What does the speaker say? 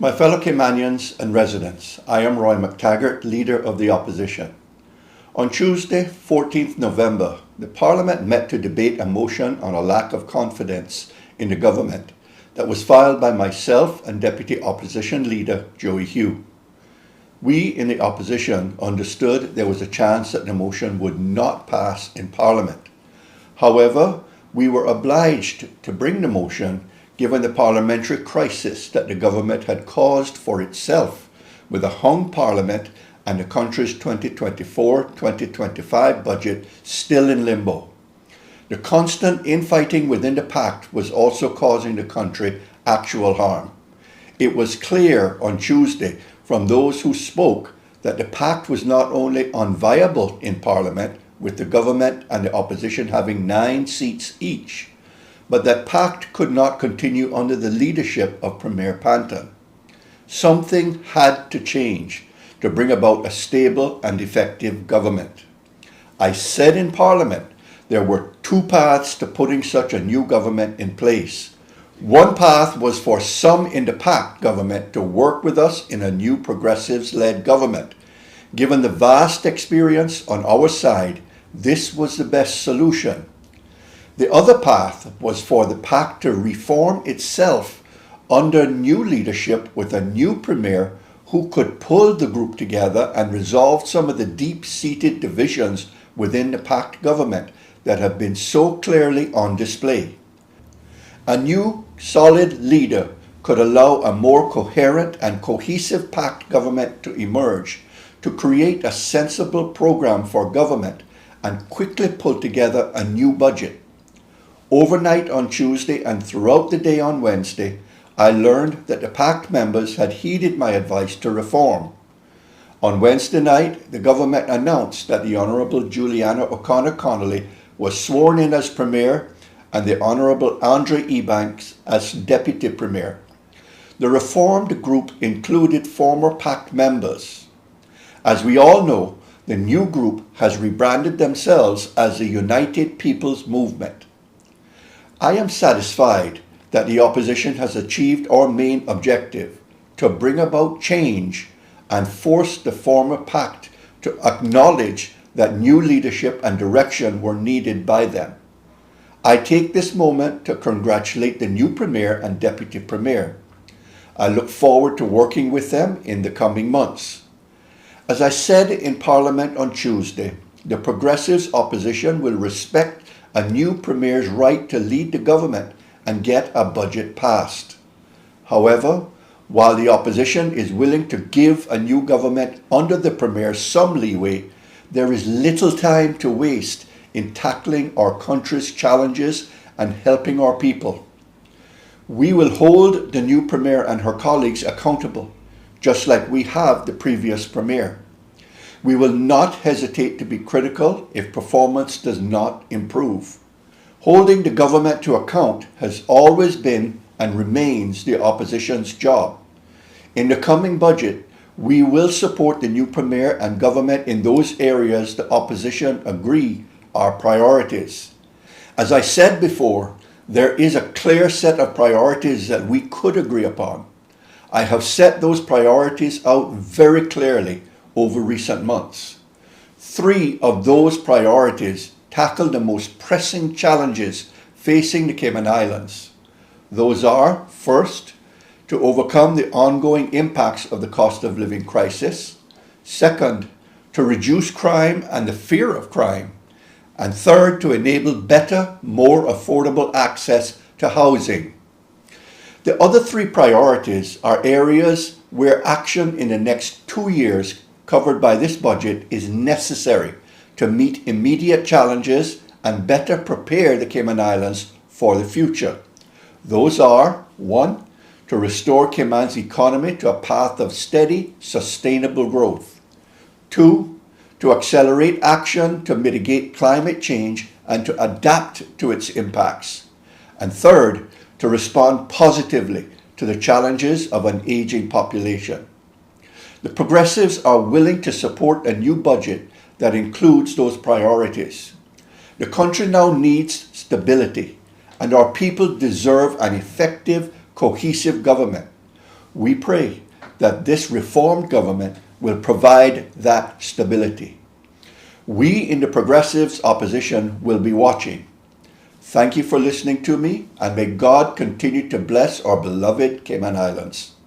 My fellow Caymanians and residents, I am Roy McTaggart, Leader of the Opposition. On Tuesday, 14th November, the Parliament met to debate a motion on a lack of confidence in the government that was filed by myself and Deputy Opposition Leader Joey Hew. We in the opposition understood there was a chance that the motion would not pass in Parliament. However, we were obliged to bring the motion given the parliamentary crisis that the government had caused for itself with a hung parliament and the country's 2024-2025 budget still in limbo. The constant infighting within the pact was also causing the country actual harm. It was clear on Tuesday from those who spoke that the pact was not only unviable in Parliament, with the government and the opposition having 9 seats each, but that pact could not continue under the leadership of Premier Panton. Something had to change to bring about a stable and effective government. I said in Parliament there were 2 paths to putting such a new government in place. One path was for some in the pact government to work with us in a new Progressives-led government. Given the vast experience on our side, this was the best solution. The other path was for the pact to reform itself under new leadership with a new premier who could pull the group together and resolve some of the deep-seated divisions within the pact government that have been so clearly on display. A new, solid leader could allow a more coherent and cohesive pact government to emerge, to create a sensible program for government and quickly pull together a new budget. Overnight on Tuesday and throughout the day on Wednesday, I learned that the pact members had heeded my advice to reform. On Wednesday night, the government announced that the Honourable Juliana O'Connor-Connolly was sworn in as Premier and the Honourable Andre Ebanks as Deputy Premier. The reformed group included former pact members. As we all know, the new group has rebranded themselves as the United People's Movement. I am satisfied that the opposition has achieved our main objective, to bring about change and force the former pact to acknowledge that new leadership and direction were needed by them. I take this moment to congratulate the new Premier and Deputy Premier. I look forward to working with them in the coming months. As I said in Parliament on Tuesday, the Progressives opposition will respect a new Premier's right to lead the government and get a budget passed. However, while the opposition is willing to give a new government under the Premier some leeway, there is little time to waste in tackling our country's challenges and helping our people. We will hold the new Premier and her colleagues accountable, just like we have the previous Premier. We will not hesitate to be critical if performance does not improve. Holding the government to account has always been and remains the opposition's job. In the coming budget, we will support the new Premier and government in those areas the opposition agree are priorities. As I said before, there is a clear set of priorities that we could agree upon. I have set those priorities out very clearly over recent months. 3 of those priorities tackle the most pressing challenges facing the Cayman Islands. Those are, first, to overcome the ongoing impacts of the cost of living crisis. Second, to reduce crime and the fear of crime. And third, to enable better, more affordable access to housing. The other 3 priorities are areas where action in the next 2 years covered by this budget is necessary to meet immediate challenges and better prepare the Cayman Islands for the future. Those are, 1, to restore Cayman's economy to a path of steady, sustainable growth. 2, to accelerate action to mitigate climate change and to adapt to its impacts. And third, to respond positively to the challenges of an aging population. The Progressives are willing to support a new budget that includes those priorities. The country now needs stability, and our people deserve an effective, cohesive government. We pray that this reformed government will provide that stability. We in the Progressives opposition will be watching. Thank you for listening to me, and may God continue to bless our beloved Cayman Islands.